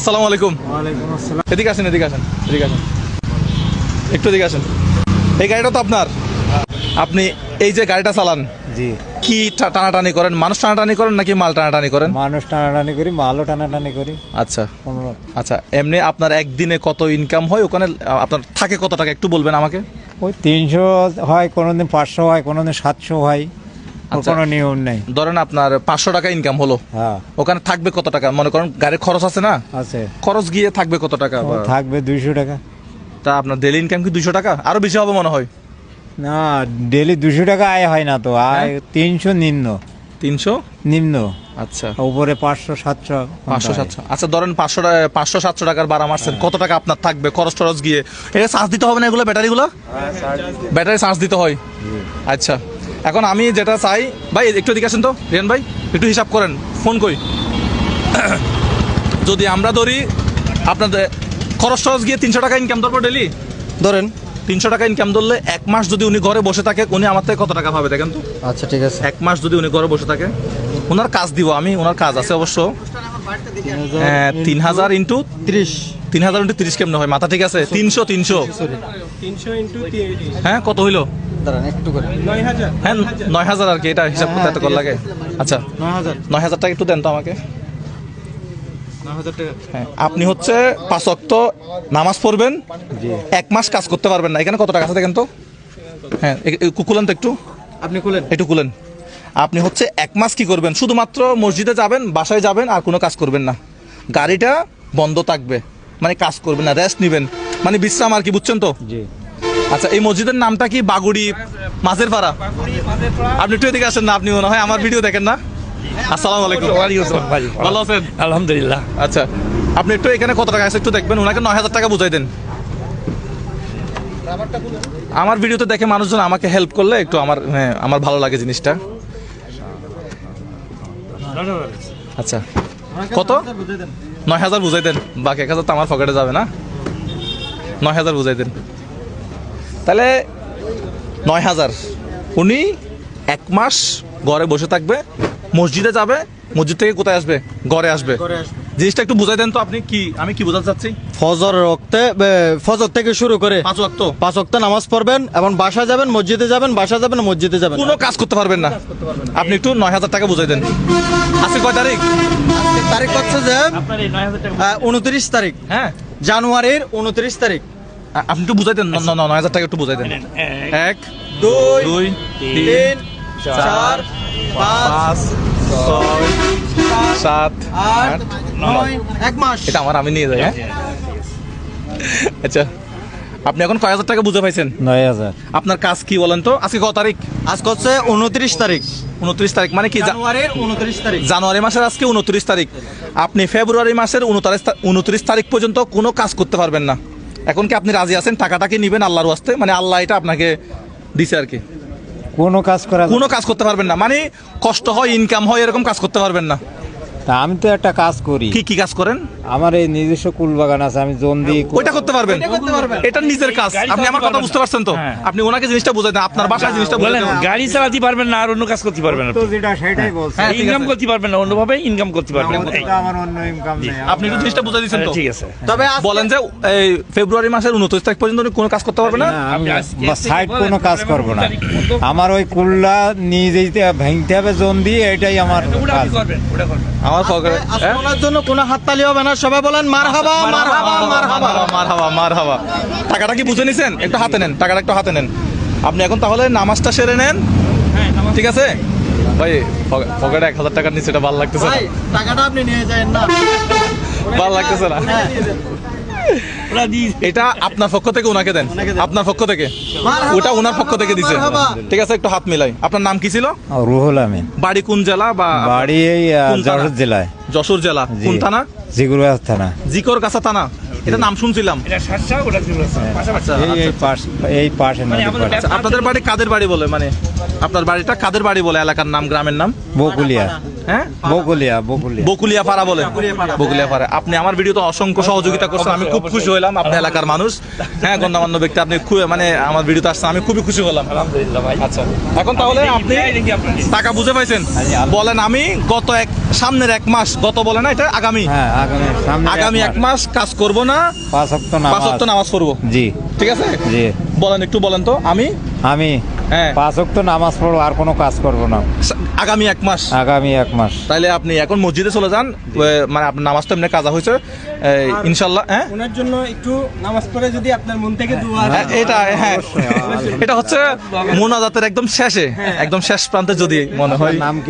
আসসালামু আলাইকুম। ওয়ালাইকুম আসসালাম। এদিকে আসেন, এদিকে আসেন, এদিকে আসেন, একটু এদিকে আসেন। এই গাড়িটা তো আপনার? আপনি এই যে গাড়িটা চালান, জি, কি টানাটানি করেন? মানুষ টানাটানি করেন নাকি মাল টানাটানি করেন? মানুষ টানাটানি করি, মালও টানাটানি করি। আচ্ছা কোনো- আচ্ছা, এমনি আপনার একদিনে কত ইনকাম হয় ওখানে? আপনার থাকে কত টাকা একটু বলবেন আমাকে? ওই 300 হয়, কোনোদিন 500 হয়, কোনোদিন 700 হয়। ওর আচ্ছা। কোনো নিয়ম নেই। ধরেন আপনার 500 টাকা ইনকাম হলো, হ্যাঁ, ওখানে থাকবে কত টাকা? মনে করেন গাড়ির খরচ আছে না, আছে। খরচ গিয়ে থাকবে কত টাকা? ও থাকবে 200 টাকা। তা আপনার ডেলি ইনকাম কি 200 টাকা? আরো বেশি হবে মনে হয়। না, ডেলি 200 টাকা আয় হয় না তো, আয় 300 নিম্ন 300? নিম্ন। আচ্ছা, উপরে 500 700 500 700। আচ্ছা ধরেন 500 700 টাকার ভাড়া মারছেন, কত টাকা আপনার থাকবে খরচ টরচ গিয়ে? এটা চার্জ দিতে হবে না এগুলো? ব্যাটারিগুলো, ব্যাটারি চার্জ দিতে হয়। আচ্ছা, এখন আমি যেটা চাই, ভাই একটু এদিকে আসেন তো, রিয়ান ভাই একটু হিসাব করেন, ফোন কই। যদি আমরা ধরি আপনাদের খরচ টরচ গিয়ে 300 টাকা ইনকাম ধরবো ডেলি, ধরেন। 300 টাকা ইনকাম ধরলে এক মাস যদি উনি ঘরে বসে থাকে, উনি আমার থেকে কত টাকা পাবে দেখেন তো? আচ্ছা ঠিক আছে। এক মাস যদি উনি ঘরে বসে থাকে, ওনার কাজ দিব আমি, ওনার কাজ আছে অবশ্য। 3000 ইন্টু 30। 3000 ইন্টু 30 কেমনে হয়? মাথা ঠিক আছে? 300 300 হ্যাঁ, কত হইলো? দাঁড়ান একটু করে। হ্যাঁ 9000 আর কি, এটা হিসাব করতে এত কর লাগে। আচ্ছা 9000 টাকা একটু দেন তো আমাকে। হ্যাঁ, আপনি হচ্ছে 5 ওয়াক্ত নামাজ পড়বেন, এক মাস কাজ করতে পারবেন না। এখানে কত টাকা আছে দেখেন তো? হ্যাঁ কুকুলেন তো একটু, আপনি খুলেন। একটু কুলেন। আপনি হচ্ছে এক মাস কি করবেন? শুধুমাত্র মসজিদে যাবেন, বাসায় যাবেন, আর কোনো কাজ করবেন না। গাড়িটা বন্ধ থাকবে, মানে কাজ করবেন না, রেস্ট নেবেন, মানে বিশ্রাম আর কি, বুঝছেন তো? জি। আচ্ছা, এই মসজিদের নামটা কি? বাগুড়ি মাঝের পাড়া। আপনি একটু এদিকে আসেন না, আপনি মনে হয় আমার ভিডিও দেখেন না? আসসালামু আলাইকুম। ভালো আছেন? আলহামদুলিল্লাহ। আচ্ছা, আপনি একটু এখানে কত টাকা আছে একটু দেখবেন, ওনাকে 9000 টাকা বুঝাই দেন। আমার ভিডিওতে দেখে মানুষজন আমাকে হেল্প করলে একটু আমার, হ্যাঁ আমার ভালো লাগে জিনিসটা। আচ্ছা, কত? 9000 বুঝাই দেন, বাকি 1000 তো আমার পকেটে যাবে না। 9000 বুঝাই দেন তাহলে। 9000 উনি এক মাস ঘরে বসে থাকবে, মসজিদে যাবে, মসজিদ থেকে কোথায় আসবে? ঘরে আসবে। জিনিসটা একটু বুঝাই দেন তো আপনি, কি আমি কি বোঝাতে চাচ্ছি? ফজর রক্তে ফজর থেকে শুরু করে 5 ওয়াক্ত 5 ওয়াক্ত নামাজ পড়বেন এবং বাসা যাবেন, মসজিদে যাবেন, বাসা যাবেন, মসজিদে যাবেন। কোনো কাজ করতে পারবেন না। আপনি একটু 9000 টাকা বুঝাই দেন। আজকে কয় তারিখ? তারিখ হচ্ছে যে 29 তারিখ, হ্যাঁ, জানুয়ারির 29 তারিখ। আপনি একটু বুঝাই দেন। 9000 টাকা একটু বুঝাই দেন। 1 2 2 3 4 5 6 7 8 9 এক মাস। এটা আমার, আমি নিয়ে যাই। হ্যাঁ আচ্ছা, আপনি এখন কয় হাজার টাকা বুঝে পাইছেন? 9000। আপনার কাজ কি বলেন তো? আজকে কত তারিখ? আজকে হচ্ছে 29 তারিখ, 29 তারিখ, মানে কি? জানুয়ারির 29 তারিখ। জানুয়ারি মাসের আজকে 29 তারিখ। আপনি ফেব্রুয়ারি মাসের 29 তারিখ পর্যন্ত কোনো কাজ করতে পারবেন না। এখন কি আপনি রাজি আছেন? টাকাটা কি নিবেন আল্লাহর ওয়াস্তে? মানে আল্লাহ এটা আপনাকে দিছে আর কি। কোনো কাজ করা কোনো কাজ করতে পারবেন না, মানে কষ্ট হয়, ইনকাম হয়, এরকম কাজ করতে পারবেন না। তা আমি তো একটা কাজ করি। কি কি কাজ করেন? আমার এই নিজস্ব কুল বাগান আছে, আমি জোন দিই। ওইটা করতে পারবেন, এটা নিজের কাজ। আপনি আমার কথা বুঝতে পারছেন তো? হ্যাঁ। আপনি ওনাকে জিনিসটা বুঝাই দেন, আপনার বাসায় জিনিসটা বুঝাই বলেন, দেন। গাড়ি চালাতে পারবেন না আর অন্য কাজ করতে পারবেন না। তো যেটা সেটাই বলছি। হ্যাঁ, ঠিক ইনকাম আছে। করতে পারবেন না, অন্যভাবে ইনকাম করতে পারবেন না। আমাদের তো আমার অন্য ইনকাম নেই। আপনি একটু জিনিসটা বুঝাই দিচ্ছেন তো? ঠিক আছে। তবে বলেন যে এই ফেব্রুয়ারি মাসের 29 তারিখ পর্যন্ত উনি কোনো কাজ করতে পারবে না। না, আমি আপনি আজকে সাইড থেকে কোনো বলেন, কাজ করব না। আমার ওই কুল্লা নিয়ে যেতে ভাঙতে হবে, জোন দিয়ে, এটাই আমার ওটা কাজ। আপনি করবেন, ওটা করবেন। আমার পকেটে আজকে ওনার জন্য কোনো হাততালি হবে না, সবাই বলেন মারহাবা মারহাবা মারহাবা। মারহাবা। টাকাটা কি বুঝে নিছেন? একটু হাতে নেন, টাকাটা একটু হাতে নেন। আপনি এখন তাহলে নামাজটা সেরে নেন, ঠিক আছে? ভাই পকেটে 1000 টাকার নিচে, এটা ভালো লাগতেছে না, ভাই টাকাটা আপনি নিয়ে যাবেন না। ভালো লাগতেছে না। ওরা দিয়ে এটা আপনার পক্ষ থেকে ওনাকে দেন, আপনার পক্ষ থেকে। মারহাবা, ওটা ওনার পক্ষ থেকে দিছে, মারহাবা। ঠিক আছে? একটু হাত মিলাই। আপনার নাম কি ছিল? রুহুল আমিন। বাড়ি কোন জেলা? বা বাড়ি এই কোন থানা? যশোর জেলায়। যশোর জেলা জি। কোন থানা? জিগুরগাঁও থানা। জিকর কাছা থানা। এটা নাম শুনছিলাম। এটা সাতটা, ওটা ছিল পাশাপাশি। আচ্ছা, এই পাশে মানে নদীর আমাদের পাড়ে। আচ্ছা, আপনাদের বাড়ি কাদের বাড়ি বলে? মানে আপনার বাড়িটা কাদের বাড়ি বলে এলাকার নাম, গ্রামের নাম? বকুলিয়া, হ্যাঁ, বকুলিয়া, বকুলিয়া। বকুলিয়া পাড়া বলে। বকুলিয়া পাড়া। আপনি আমার ভিডিওতে অসংখ্য সহযোগিতা করছেন, আমি খুব খুশি হলাম। আপনি এলাকার মানুষ, হ্যাঁ, গণ্যমান্য ব্যক্তি, আপনি মানে আমার ভিডিওতে আসছেন, আমি খুবই খুশি হলাম। আলহামদুলিল্লাহ ভাই। আচ্ছা, এখন তাহলে আপনি টাকা বুঝে পাইছেন? বলেন, আমি গত সামনের 1 মাস, গত বলে না, এটা আগামী হ্যাঁ, আগামী 1 মাস কাজ করব না, 5 ওয়াক্ত 5 ওয়াক্ত নামাজ পড়বো। জি, ঠিক আছে, জি। বলেন, একটু বলেন তো। আমি হ্যাঁ 5 ওয়াক্ত নামাজ পড়বো, আর কোনো কাজ করব না আগামী 1 মাস। আগামী 1 মাস। তাইলে আপনি এখন মসজিদে চলে যান, মানে আপনার নামাজ তো এমনি কাজা হয়েছে ইনশাল্লাহ। হ্যাঁ, ওনার জন্য একটু নামাজ পড়ে যদি আপনার মন থেকে দোয়া হ্যাঁ, এটা হ্যাঁ, এটা হচ্ছে মোনাজাতের একদম শেষে, একদম শেষ প্রান্তে যদি মনে হয়। নাম কি?